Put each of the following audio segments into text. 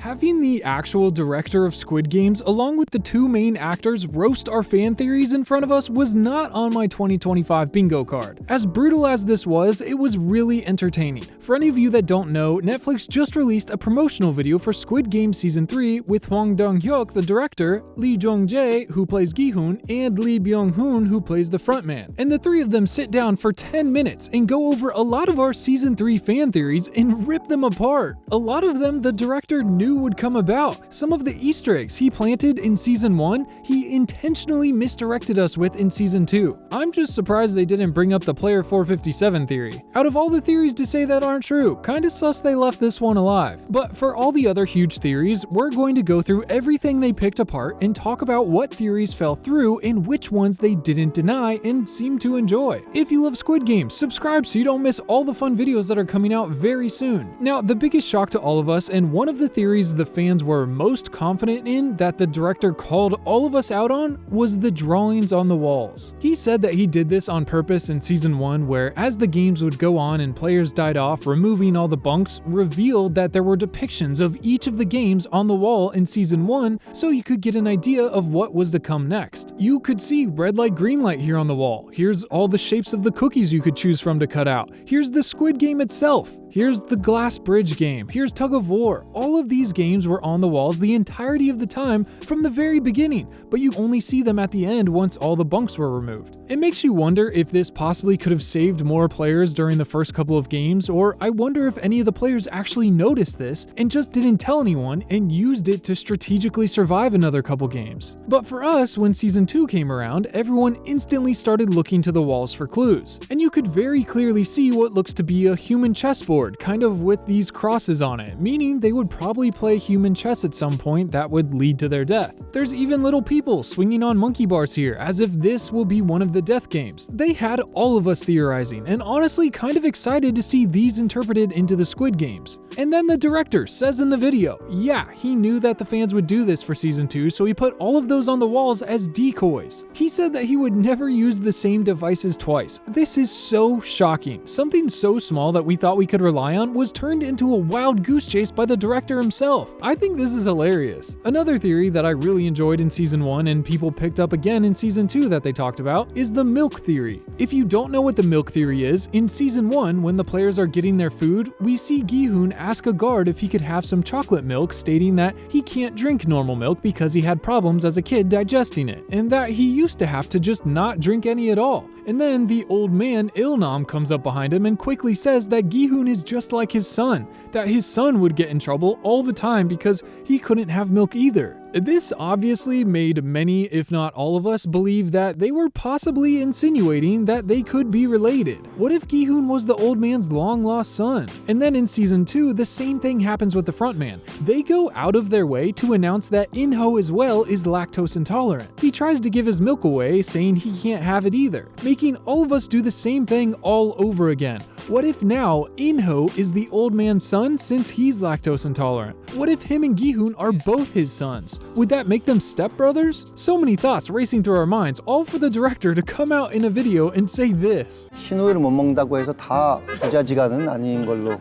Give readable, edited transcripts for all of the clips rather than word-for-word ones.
Having the actual director of Squid Games along with the two main actors roast our fan theories in front of us was not on my 2025 bingo card. As brutal as this was, it was really entertaining. For any of you that don't know, Netflix just released a promotional video for Squid Game Season 3 with Hwang Dong-hyuk, the director, Lee Jung-jae, who plays Gi-hun, and Lee Byung-hun, who plays the frontman. And the three of them sit down for 10 minutes and go over a lot of our Season 3 fan theories and rip them apart. A lot of them the director knew would come about. Some of the Easter eggs he planted in Season 1, he intentionally misdirected us with in Season 2. I'm just surprised they didn't bring up the Player 457 theory. Out of all the theories to say that aren't true, kinda sus they left this one alive. But for all the other huge theories, we're going to go through everything they picked apart and talk about what theories fell through and which ones they didn't deny and seem to enjoy. If you love Squid Games, subscribe so you don't miss all the fun videos that are coming out very soon. Now, the biggest shock to all of us, and one of the theories the fans were most confident in that the director called all of us out on, was the drawings on the walls. He said that he did this on purpose in Season 1, where as the games would go on and players died off, removing all the bunks revealed that there were depictions of each of the games on the wall in Season 1, so you could get an idea of what was to come next. You could see red light, green light here on the wall. Here's all the shapes of the cookies you could choose from to cut out. Here's the Squid Game itself. Here's the glass bridge game. Here's tug of war. All of these games were on the walls the entirety of the time from the very beginning, but you only see them at the end once all the bunks were removed. It makes you wonder if this possibly could have saved more players during the first couple of games, or I wonder if any of the players actually noticed this and just didn't tell anyone and used it to strategically survive another couple games. But for us, when Season 2 came around, everyone instantly started looking to the walls for clues, and you could very clearly see what looks to be a human chessboard, kind of with these crosses on it, meaning they would probably play human chess at some point that would lead to their death. There's even little people swinging on monkey bars here, as if this will be one of the death games. They had all of us theorizing, and honestly kind of excited to see these interpreted into the Squid Games. And then the director says in the video, yeah, he knew that the fans would do this for Season 2, so he put all of those on the walls as decoys. He said that he would never use the same devices twice. This is so shocking. Something so small that we thought we could rely on was turned into a wild goose chase by the director himself. I think this is hilarious. Another theory that I really enjoyed in Season 1 and people picked up again in Season 2 that they talked about is the milk theory. If you don't know what the milk theory is, in Season 1 when the players are getting their food, we see Gi-hun ask a guard if he could have some chocolate milk, stating that he can't drink normal milk because he had problems as a kid digesting it, and that he used to have to just not drink any at all. And then the old man Ilnam comes up behind him and quickly says that Gi-hun is just like his son, that his son would get in trouble all the time because he couldn't have milk either. This obviously made many, if not all of us, believe that they were possibly insinuating that they could be related. What if Gi-hun was the old man's long-lost son? And then in Season 2, the same thing happens with the frontman. They go out of their way to announce that Inho as well is lactose intolerant. He tries to give his milk away, saying he can't have it either, making all of us do the same thing all over again. What if now Inho is the old man's son since he's lactose intolerant? What if him and Gi-hun are both his sons? Would that make them stepbrothers? So many thoughts racing through our minds, all for the director to come out in a video and say this. 신우이를 못 먹는다고 해서 다 부자지간은 아닌 걸로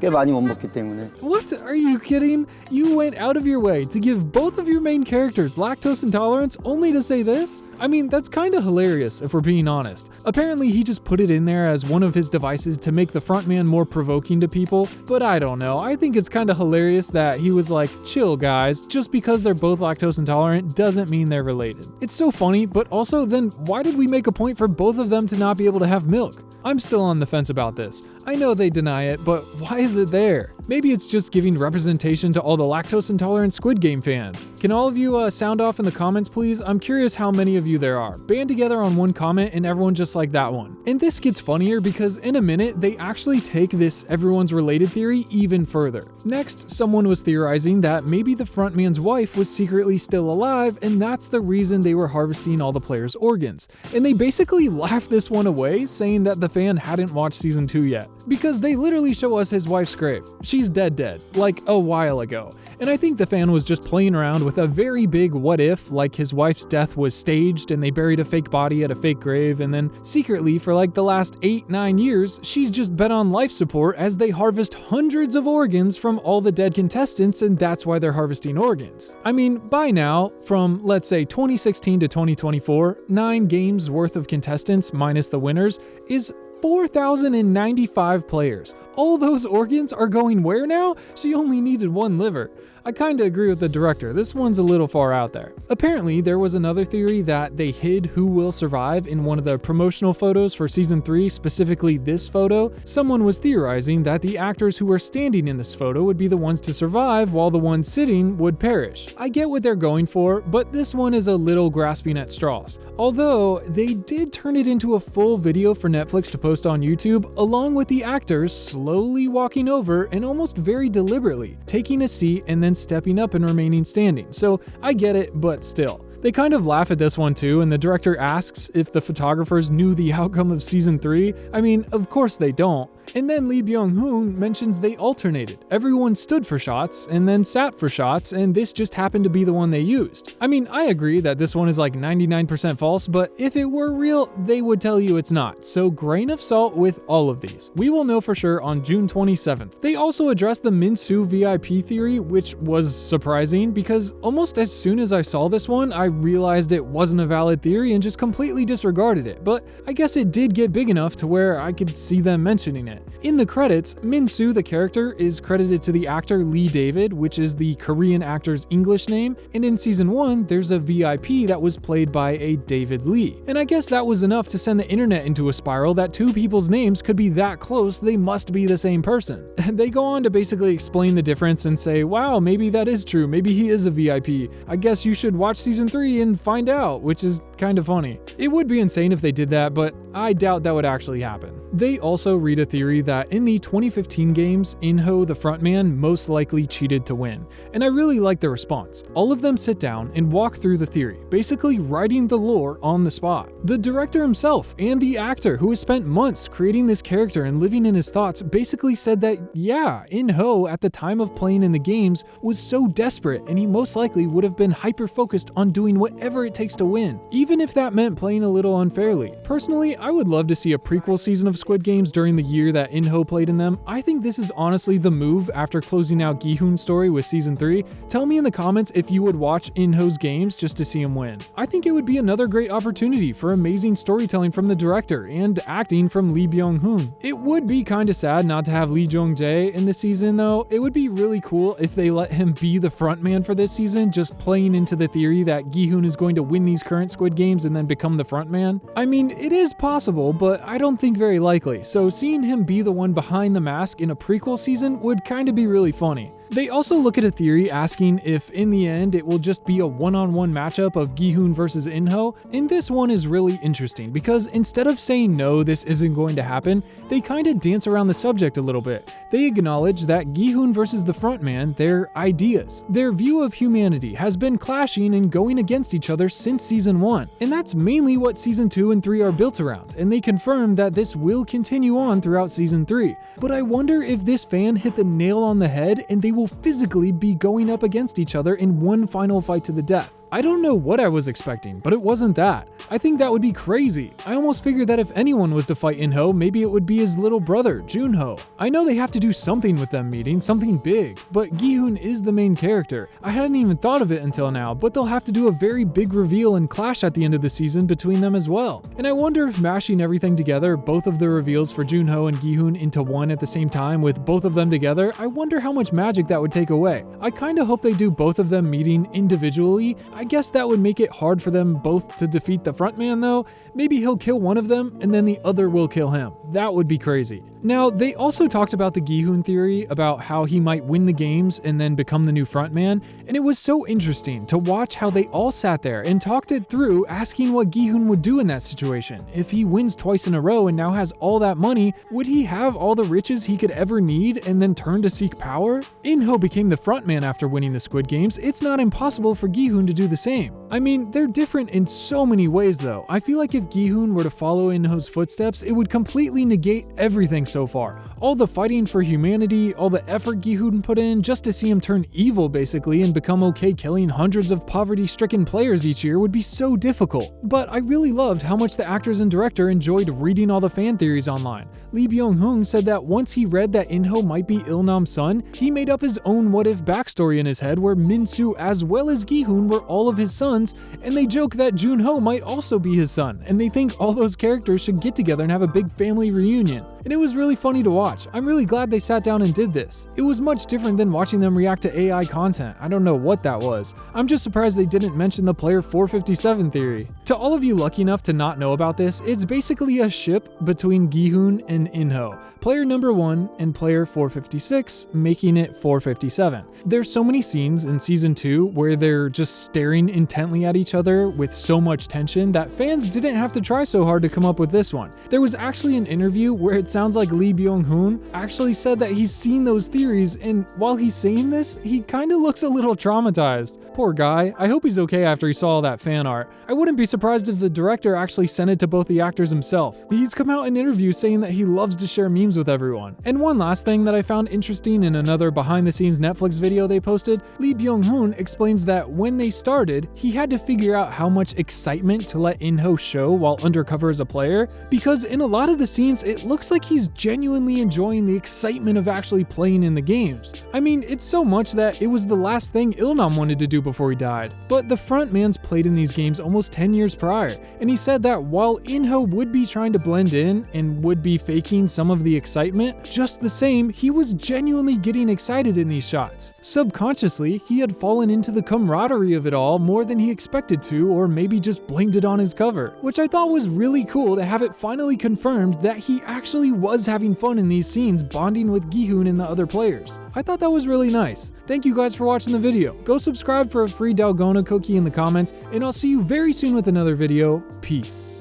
꽤 많이 못 먹기 때문에. What? Are you kidding? You went out of your way to give both of your main characters lactose intolerance only to say this? I mean, that's kinda hilarious if we're being honest. Apparently he just put it in there as one of his devices to make the frontman more provoking to people, but I don't know. I think it's kinda hilarious that he was like, chill guys, just because they're both lactose intolerant doesn't mean they're related. It's so funny, but also then why did we make a point for both of them to not be able to have milk? I'm still on the fence about this. I know they deny it, but why is it there? Maybe it's just giving representation to all the lactose intolerant Squid Game fans. Can all of you sound off in the comments, please? I'm curious how many of you there are. Band together on one comment and everyone just like that one. And this gets funnier because in a minute, they actually take this everyone's related theory even further. Next, someone was theorizing that maybe the frontman's wife was secretly still alive and that's the reason they were harvesting all the players' organs. And they basically laughed this one away, saying that the fan hadn't watched Season 2 yet. Because they literally show us his wife's grave. She's dead, like a while ago. and I think the fan was just playing around with a very big what if, like his wife's death was staged and they buried a fake body at a fake grave, and then secretly for like the last 8-9 years, she's just been on life support as they harvest hundreds of organs from all the dead contestants, and that's why they're harvesting organs. I mean, by now, from let's say 2016 to 2024, 9 games worth of contestants minus the winners is 4,095 players. All those organs are going where now? She only needed 1 liver. I kinda agree with the director, this one's a little far out there. Apparently, there was another theory that they hid who will survive in one of the promotional photos for season 3, specifically this photo. Someone was theorizing that the actors who were standing in this photo would be the ones to survive while the ones sitting would perish. I get what they're going for, but this one is a little grasping at straws. Although, they did turn it into a full video for Netflix to post on YouTube, along with the actors slowly walking over and almost very deliberately taking a seat and then stepping up and remaining standing. So I get it, but still. They kind of laugh at this one too, and the director asks if the photographers knew the outcome of season 3. I mean, of course they don't. And then Lee Byung-hun mentions they alternated. Everyone stood for shots and then sat for shots, and this just happened to be the one they used. I mean, I agree that this one is like 99% false, but if it were real, they would tell you it's not. So grain of salt with all of these. We will know for sure on June 27th. They also addressed the Minsu VIP theory, which was surprising because almost as soon as I saw this one, I realized it wasn't a valid theory and just completely disregarded it. But I guess it did get big enough to where I could see them mentioning it. In the credits, Minsu, the character, is credited to the actor Lee David, which is the Korean actor's English name, and in season 1, there's a VIP that was played by a David Lee. And I guess that was enough to send the internet into a spiral that 2 people's names could be that close they must be the same person. They go on to basically explain the difference and say, wow, maybe that is true, maybe he is a VIP. I guess you should watch season 3 and find out, which is kind of funny. It would be insane if they did that, but I doubt that would actually happen. They also read a theory that in the 2015 games, Inho, the frontman, most likely cheated to win. And I really like the response. All of them sit down and walk through the theory, basically writing the lore on the spot. The director himself and the actor, who has spent months creating this character and living in his thoughts, basically said that, yeah, Inho at the time of playing in the games was so desperate and he most likely would have been hyper-focused on doing whatever it takes to win, even if that meant playing a little unfairly. Personally, I would love to see a prequel season of Squid Games during the year that Inho played in them. I think this is honestly the move after closing out Gi-hoon's story with season 3. Tell me in the comments if you would watch Inho's games just to see him win. I think it would be another great opportunity for amazing storytelling from the director and acting from Lee Byung-hun. It would be kinda sad not to have Lee Jung-jae in the season though. It would be really cool if they let him be the frontman for this season, just playing into the theory that Gi-hoon is going to win these current Squid Games and then become the frontman. I mean, it is possible, but I don't think very likely, so seeing him be the one behind the mask in a prequel season would kinda be really funny. They also look at a theory asking if in the end it will just be a one-on-one matchup of Gi-hoon versus Inho, and this one is really interesting because instead of saying no, this isn't going to happen, they kinda dance around the subject a little bit. They acknowledge that Gi-hoon versus the frontman, their ideas, their view of humanity has been clashing and going against each other since season 1, and that's mainly what season 2 and 3 are built around, and they confirm that this will continue on throughout season 3. But I wonder if this fan hit the nail on the head and they will physically be going up against each other in one final fight to the death. I don't know what I was expecting, but it wasn't that. I think that would be crazy. I almost figured that if anyone was to fight Inho, maybe it would be his little brother, Junho. I know they have to do something with them meeting, something big, but Gi-hoon is the main character. I hadn't even thought of it until now, but they'll have to do a very big reveal and clash at the end of the season between them as well. And I wonder if mashing everything together, both of the reveals for Junho and Gi-hoon into one at the same time with both of them together, I wonder how much magic that would take away. I kinda hope they do both of them meeting individually. I guess that would make it hard for them both to defeat the frontman though. Maybe he'll kill one of them and then the other will kill him. That would be crazy. Now, they also talked about the Gi-hoon theory about how he might win the games and then become the new frontman, and it was so interesting to watch how they all sat there and talked it through, asking what Gi-hoon would do in that situation. If he wins twice in a row and now has all that money, would he have all the riches he could ever need and then turn to seek power? Inho became the frontman after winning the Squid Games. It's not impossible for Gi-hoon to do the same. I mean, they're different in so many ways though. I feel like if Gi-hoon were to follow Inho's footsteps, it would completely negate everything so far. All the fighting for humanity, all the effort Gi-hun put in just to see him turn evil basically and become okay killing hundreds of poverty-stricken players each year would be so difficult. But I really loved how much the actors and director enjoyed reading all the fan theories online. Lee Byung-hun said that once he read that Inho might be Il-nam's son, he made up his own what-if backstory in his head where Minsu as well as Gi-hun were all of his sons, and they joke that Jun-ho might also be his son, and they think all those characters should get together and have a big family reunion. And it was really funny to watch. I'm really glad they sat down and did this. It was much different than watching them react to AI content. I don't know what that was. I'm just surprised they didn't mention the player 457 theory. To all of you lucky enough to not know about this, it's basically a ship between Gi-hun and Inho, player number 1 and player 456, making it 457. There's so many scenes in season 2 where they're just staring intently at each other with so much tension that fans didn't have to try so hard to come up with this one. There was actually an interview where it sounds like Lee Byung-hun actually said that he's seen those theories, and while he's saying this, he kinda looks a little traumatized. Poor guy, I hope he's okay after he saw all that fan art. I wouldn't be surprised if the director actually sent it to both the actors himself. He's come out in interviews saying that he loves to share memes with everyone. And one last thing that I found interesting in another behind the scenes Netflix video they posted, Lee Byung-hun explains that when they started, he had to figure out how much excitement to let Inho show while undercover as a player, because in a lot of the scenes it looks like he's genuinely enjoying the excitement of actually playing in the games. I mean, it's so much that it was the last thing Il-nam wanted to do before he died. But the frontman's played in these games almost 10 years prior, and he said that while Inho would be trying to blend in and would be faking some of the excitement, just the same, he was genuinely getting excited in these shots. Subconsciously, he had fallen into the camaraderie of it all more than he expected to, or maybe just blamed it on his cover, which I thought was really cool to have it finally confirmed that he actually was having fun in these scenes bonding with Gi-hun and the other players. I thought that was really nice. Thank you guys for watching the video. Go subscribe for a free Dalgona cookie in the comments, and I'll see you very soon with another video. Peace.